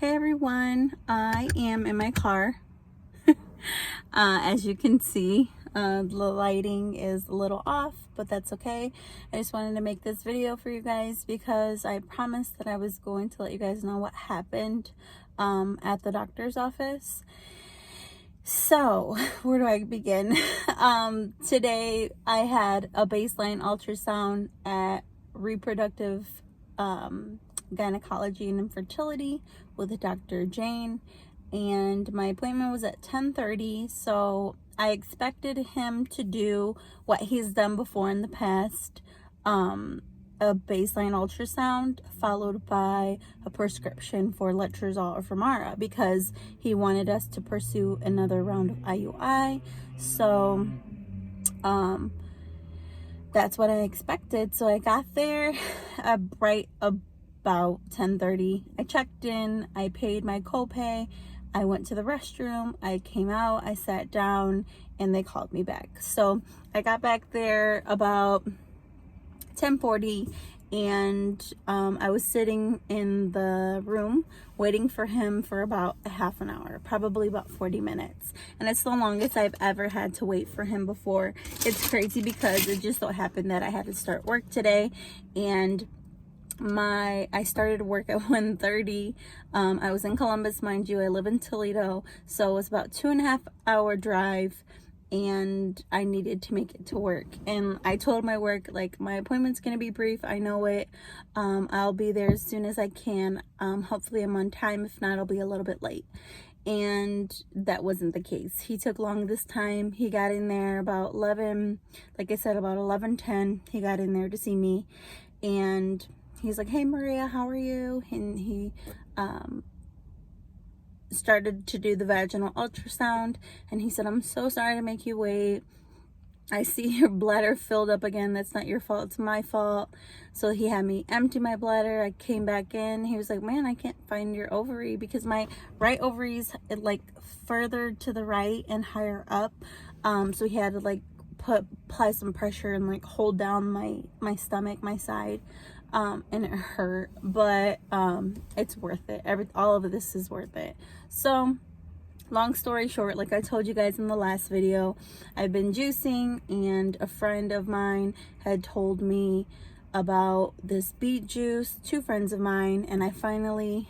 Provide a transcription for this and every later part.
Hey everyone, I am in my car. As you can see, the lighting is a little off, but that's okay. I just wanted to make this video for you guys because I promised that I was going to let you guys know what happened at the doctor's office. So, where do I begin? Today I had a baseline ultrasound at reproductive gynecology and infertility with Dr. Jane, and my appointment was at 10:30. So I expected him to do what he's done before in the past, a baseline ultrasound followed by a prescription for letrozole or Femara, because he wanted us to pursue another round of IUI. So that's what I expected. So I got there right about 10:30. I checked in, I paid my copay, I went to the restroom, I came out, I sat down, and they called me back. So I got back there about 10:40, and I was sitting in the room waiting for him for about a half an hour, probably about 40 minutes. And it's the longest I've ever had to wait for him before. It's crazy because it just so happened that I had to start work today, and I started work at 1:30. I was in Columbus, mind you. I live in Toledo, so it was about 2.5-hour drive, and I needed to make it to work. And I told my work, like, my appointment's gonna be brief, I know it. I'll be there as soon as I can. Hopefully I'm on time. If not, I'll be a little bit late. And that wasn't the case. He took long this time. He got in there about 11, like I said, about 11:10. He got in there to see me, and he's like, "Hey Maria, how are you?" And he started to do the vaginal ultrasound, and he said, "I'm so sorry to make you wait. I see your bladder filled up again. That's not your fault, it's my fault." So he had me empty my bladder. I came back in. He was like, "Man, I can't find your ovary," because my right ovary's like further to the right and higher up. So he had to like apply some pressure and like hold down my stomach, my side. And it hurt, but it's worth it. All of this is worth it. So long story short, like I told you guys in the last video, I've been juicing, and a friend of mine had told me about this beet juice, 2 friends of mine, and I finally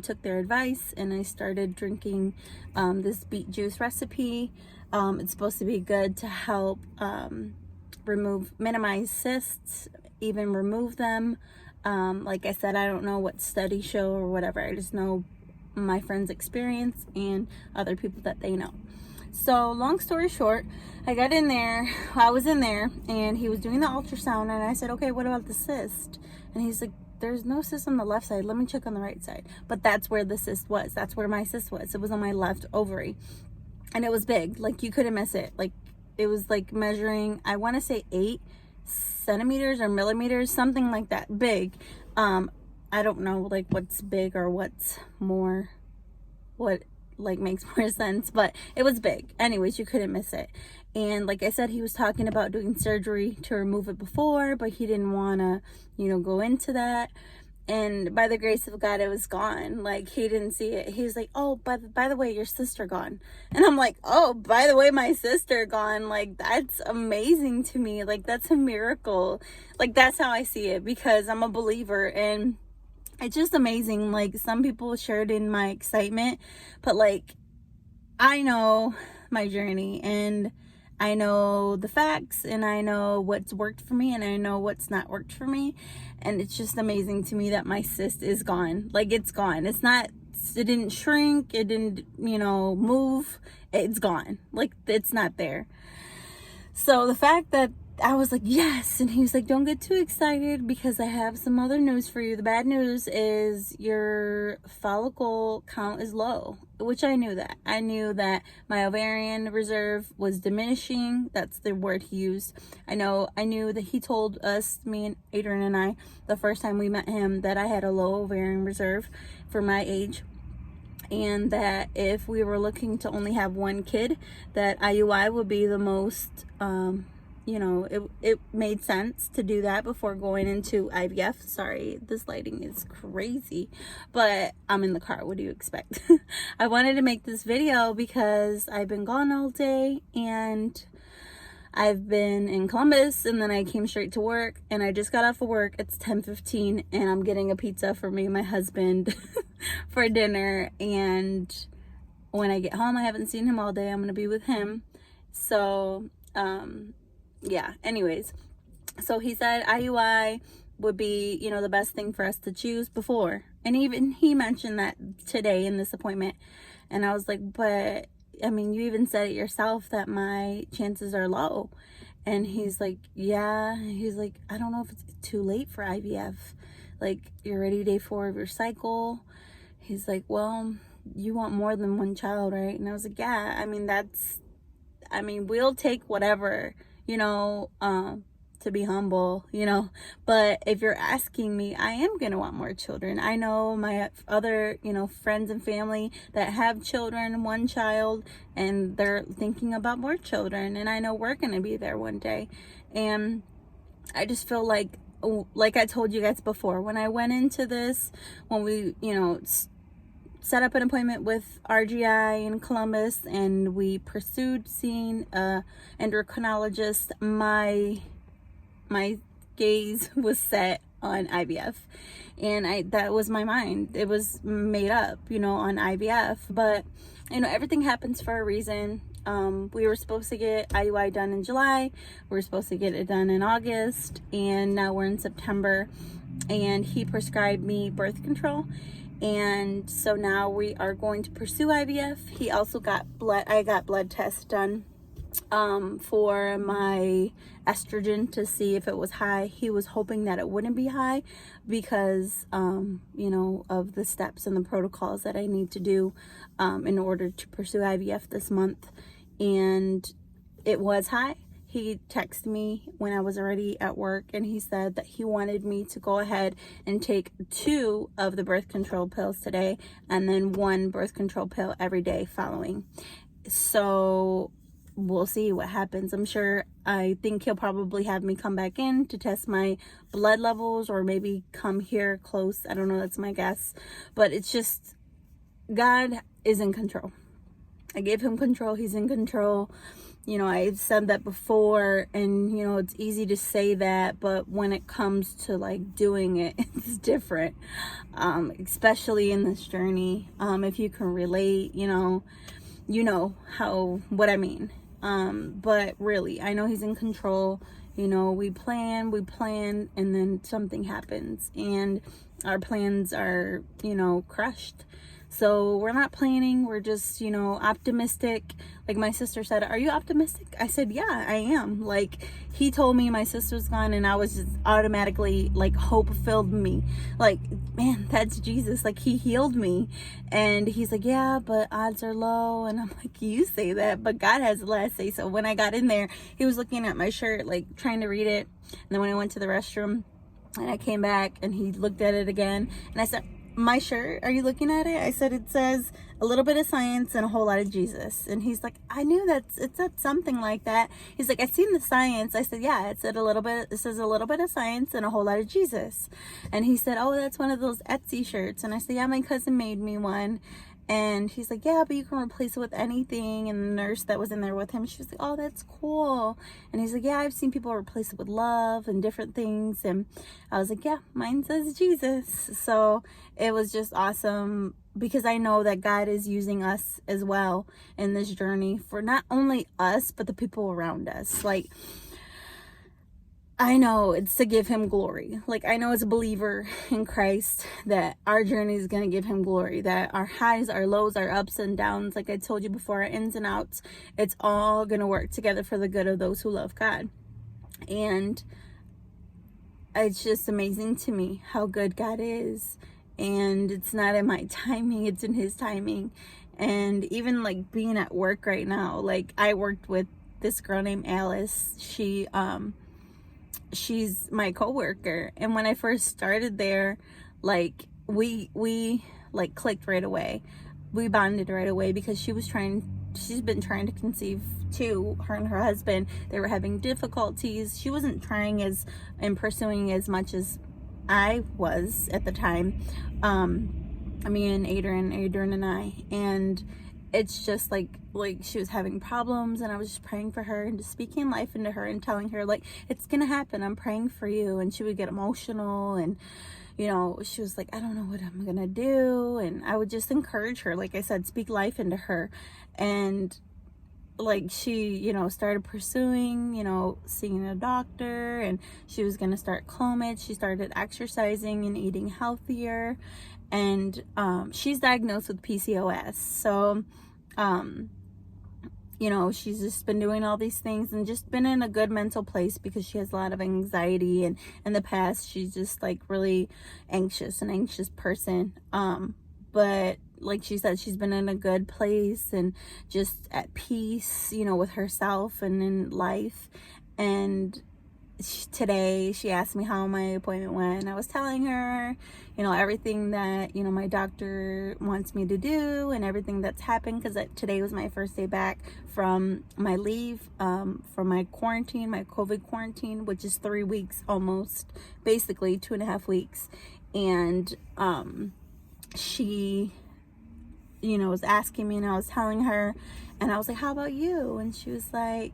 took their advice, and I started drinking this beet juice recipe. It's supposed to be good to help minimize cysts, even remove them. Like I said, I don't know what studies show or whatever. I just know my friends' experience and other people that they know. So long story short, I got in there, I was in there, and he was doing the ultrasound, and I said, "Okay, what about the cyst?" And he's like, "There's no cyst on the left side. Let me check on the right side." But that's where the cyst was. That's where my cyst was. It was on my left ovary, and it was big. Like, you couldn't miss it. Like, it was like measuring, I want to say 8 centimeters or millimeters, something like that, big. I don't know like what's big or what's more, what like makes more sense, but it was big. Anyways, you couldn't miss it. And like I said, he was talking about doing surgery to remove it before, but he didn't want to, go into that. And by the grace of God, it was gone. Like, he didn't see it. He's like, "Oh, by the way, your sister gone." And I'm like, "Oh, by the way, my sister gone." Like, that's amazing to me. Like, that's a miracle. Like, that's how I see it, because I'm a believer, and it's just amazing. Like, some people shared in my excitement, but like, I know my journey, and I know the facts, and I know what's worked for me, and I know what's not worked for me. And it's just amazing to me that my cyst is gone. Like, it's gone. It didn't shrink. It didn't, move. It's gone. Like, it's not there. So the fact that I was like, "Yes," and he was like, "Don't get too excited, because I have some other news for you. The bad news is your follicle count is low," which I knew that. I knew that my ovarian reserve was diminishing. That's the word he used. I knew that he told us, me and Adrian and I, the first time we met him, that I had a low ovarian reserve for my age, and that if we were looking to only have one kid, that IUI would be the most you know, it made sense to do that before going into IVF. Sorry, this lighting is crazy, but I'm in the car. What do you expect? I wanted to make this video because I've been gone all day, and I've been in Columbus, and then I came straight to work, and I just got off of work. It's 10:15, and I'm getting a pizza for me and my husband for dinner. And when I get home, I haven't seen him all day. I'm going to be with him. So, yeah, anyways. So he said IUI would be, you know, the best thing for us to choose before. And even he mentioned that today in this appointment. And I was like, but I mean, you even said it yourself that my chances are low. And he's like, yeah. He's like, I don't know if it's too late for IVF. Like, you're ready day 4 of your cycle. He's like, well, you want more than one child, right? And I was like, yeah. I mean, we'll take whatever, you know, to be humble, you know. But if you're asking me, I am going to want more children. I know my other, you know, friends and family that have children, one child, and they're thinking about more children. And I know we're going to be there one day. And I just feel like I told you guys before, when I went into this, when we, you know, set up an appointment with RGI in Columbus, and we pursued seeing a endocrinologist, my gaze was set on IVF, and that was my mind. It was made up, you know, on IVF. But you know, everything happens for a reason. We were supposed to get IUI done in July. We were supposed to get it done in August, and now we're in September, and he prescribed me birth control. And so now we are going to pursue IVF. He also got I got blood tests done for my estrogen to see if it was high. He was hoping that it wouldn't be high because you know, of the steps and the protocols that I need to do in order to pursue IVF this month. And it was high. He texted me when I was already at work, and he said that he wanted me to go ahead and take 2 of the birth control pills today, and then 1 birth control pill every day following. So we'll see what happens. I think he'll probably have me come back in to test my blood levels, or maybe come here close. I don't know, that's my guess. But it's just, God is in control. I gave him control. He's in control. You know, I've said that before, and you know, it's easy to say that, but when it comes to like doing it, it's different. Especially in this journey. If you can relate, you know what I mean. But really, I know he's in control. You know, we plan, and then something happens, and our plans are, you know, crushed. So we're not planning, we're just, you know, optimistic. Like my sister said, are you optimistic? I said, yeah, I am. Like, he told me my sister's gone, and I was just automatically, like, hope filled me. Like, man, that's Jesus. Like, he healed me. And he's like, yeah, but odds are low. And I'm like, you say that, but God has the last say. So when I got in there, he was looking at my shirt, like, trying to read it. And then when I went to the restroom and I came back, and he looked at it again, and I said, my shirt, are you looking at it? I said, it says a little bit of science and a whole lot of Jesus. And he's like, I knew it said something like that. He's like, I've seen the science. I said, yeah, it says a little bit of science and a whole lot of Jesus. And he said, oh, that's one of those Etsy shirts. And I said, yeah, my cousin made me one. And he's like, yeah, but you can replace it with anything. And the nurse that was in there with him, she was like, oh, that's cool. And he's like, yeah, I've seen people replace it with love and different things. And I was like, yeah, mine says Jesus. So it was just awesome, because I know that God is using us as well in this journey, for not only us, but the people around us. Like, I know it's to give him glory. Like, I know as a believer in Christ that our journey is going to give him glory, that our highs, our lows, our ups and downs, like I told you before, our ins and outs, it's all going to work together for the good of those who love God. And it's just amazing to me how good God is. And it's not in my timing, it's in his timing. And even like being at work right now, like I worked with this girl named Alice. She's my coworker, and when I first started there, like we like clicked right away. We bonded right away, because she was trying she's been trying to conceive too. Her and her husband, they were having difficulties. She wasn't trying as and pursuing as much as I was at the time. Me and Adrian and I, and it's just like she was having problems, and I was just praying for her and just speaking life into her and telling her, like, it's gonna happen, I'm praying for you. And she would get emotional, and she was like, I don't know what I'm gonna do. And I would just encourage her, like I said, speak life into her. And like she started pursuing seeing a doctor, and she was gonna start Clomid. She started exercising and eating healthier, and she's diagnosed with PCOS. So she's just been doing all these things and just been in a good mental place, because she has a lot of anxiety, and in the past she's just like really an anxious person. But like she said, she's been in a good place and just at peace, with herself and in life. And today she asked me how my appointment went, and I was telling her everything that my doctor wants me to do and everything that's happened, because today was my first day back from my leave, from my quarantine, my COVID quarantine, which is 3 weeks almost, basically 2.5 weeks. And she was asking me, and I was telling her, and I was like, how about you? And she was like,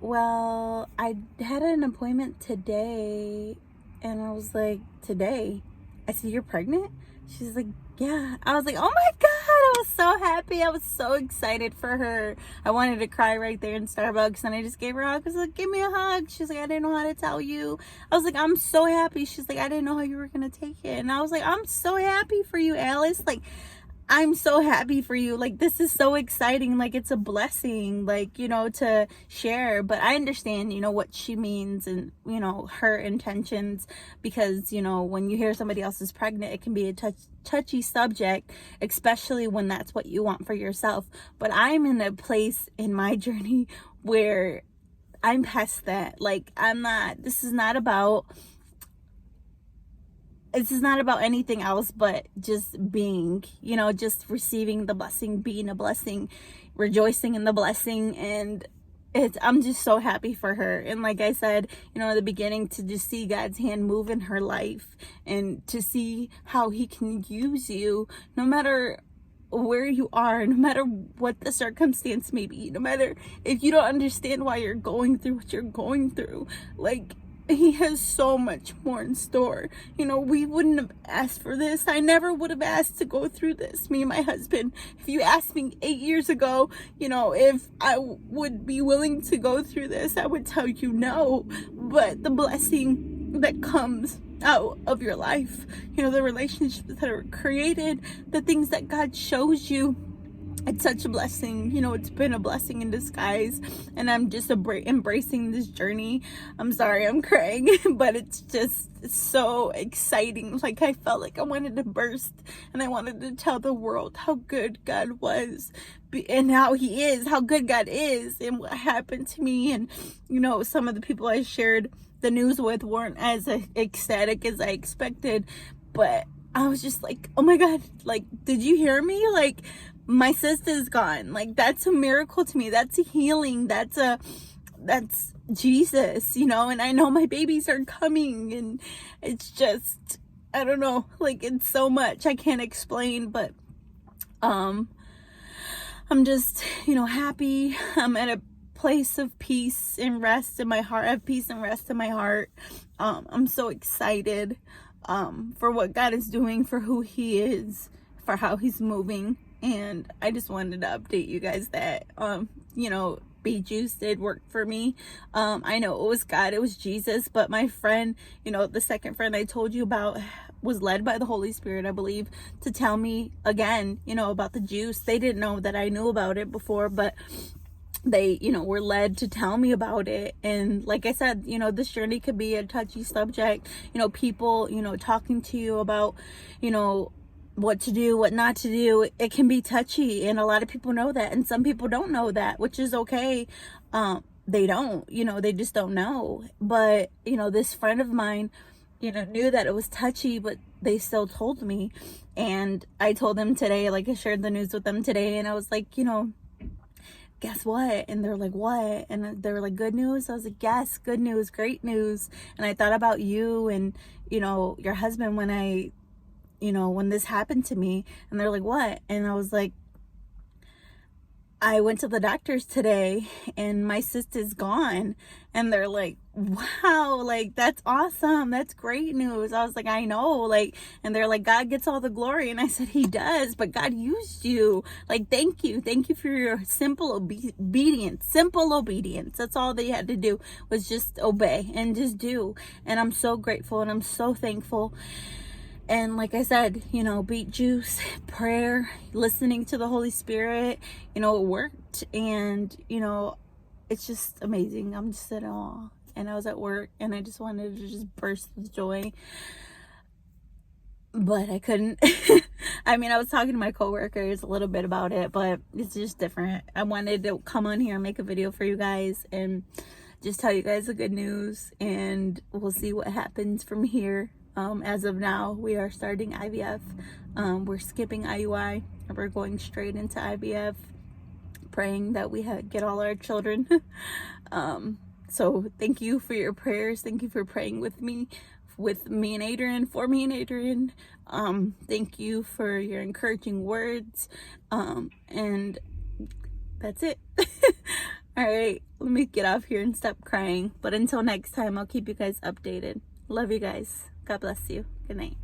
well, I had an appointment today. And I was like, today? I said, you're pregnant? She's like, yeah. I was like, oh my God, I was so happy. I was so excited for her. I wanted to cry right there in Starbucks, and I just gave her a hug. I was like, give me a hug. She's like, I didn't know how to tell you. I was like, I'm so happy. She's like, I didn't know how you were going to take it. And I was like, I'm so happy for you, Alice. Like, I'm so happy for you. Like, this is so exciting. Like, it's a blessing, like, to share. But I understand, what she means, and, her intentions, because, when you hear somebody else is pregnant, it can be a touchy subject, especially when that's what you want for yourself. But I'm in a place in my journey where I'm past that. Like, this is not about anything else but just being, just receiving the blessing, being a blessing, rejoicing in the blessing. And I'm just so happy for her. And like I said, in the beginning, to just see God's hand move in her life, and to see how he can use you no matter where you are, no matter what the circumstance may be, no matter if you don't understand why you're going through what you're going through. Like, he has so much more in store. We wouldn't have asked for this. I never would have asked to go through this, me and my husband. If you asked me 8 years ago, if I would be willing to go through this, I would tell you no. But the blessing that comes out of your life, the relationships that are created, the things that God shows you, it's such a blessing. It's been a blessing in disguise, and I'm just embracing this journey. I'm sorry I'm crying, but it's just so exciting. Like, I felt like I wanted to burst, and I wanted to tell the world how good God was, and how he is, how good God is, and what happened to me. And some of the people I shared the news with weren't as ecstatic as I expected, but I was just like, oh my God, like, did you hear me? Like, my sister's gone. Like, that's a miracle to me. That's a healing. That's Jesus, and I know my babies are coming, and it's just, I don't know, like, it's so much I can't explain. But I'm just, happy. I'm at a place of peace and rest in my heart. I have peace and rest in my heart. I'm so excited for what God is doing, for who he is, for how he's moving. And I just wanted to update you guys that, Bee Juice did work for me. I know it was God, it was Jesus, but my friend, the second friend I told you about, was led by the Holy Spirit, I believe, to tell me again, about the juice. They didn't know that I knew about it before, but they, were led to tell me about it. And like I said, this journey could be a touchy subject, people, talking to you about, what to do, what not to do. It can be touchy, and a lot of people know that, and some people don't know that, which is okay. They don't, they just don't know. But this friend of mine, knew that it was touchy, but they still told me. And I told them today, like, I shared the news with them today, and I was like, guess what? And they're like, what? And they were like, good news? I was like, yes, good news, great news. And I thought about you and, you know, your husband when when this happened to me. And they're like, what? And I was like, I went to the doctor's today and my cyst is gone. And they're like, wow, like, that's awesome. That's great news. I was like, I know, like, and they're like, God gets all the glory. And I said, he does, but God used you. Like, thank you. Thank you for your simple obedience. Simple obedience. That's all they had to do, was just obey and just do. And I'm so grateful and I'm so thankful. And like I said, beet juice, prayer, listening to the Holy Spirit, it worked. And, it's just amazing. I'm just in awe. And I was at work and I just wanted to just burst with joy. But I couldn't. I mean, I was talking to my coworkers a little bit about it, but it's just different. I wanted to come on here and make a video for you guys and just tell you guys the good news. And we'll see what happens from here. As of now, we are starting IVF. We're skipping IUI and we're going straight into IVF, praying that we get all our children. So thank you for your prayers. Thank you for praying with me and Adrian, for me and Adrian. Thank you for your encouraging words. And that's it. All right, let me get off here and stop crying. But until next time, I'll keep you guys updated. Love you guys. God bless you. Good night.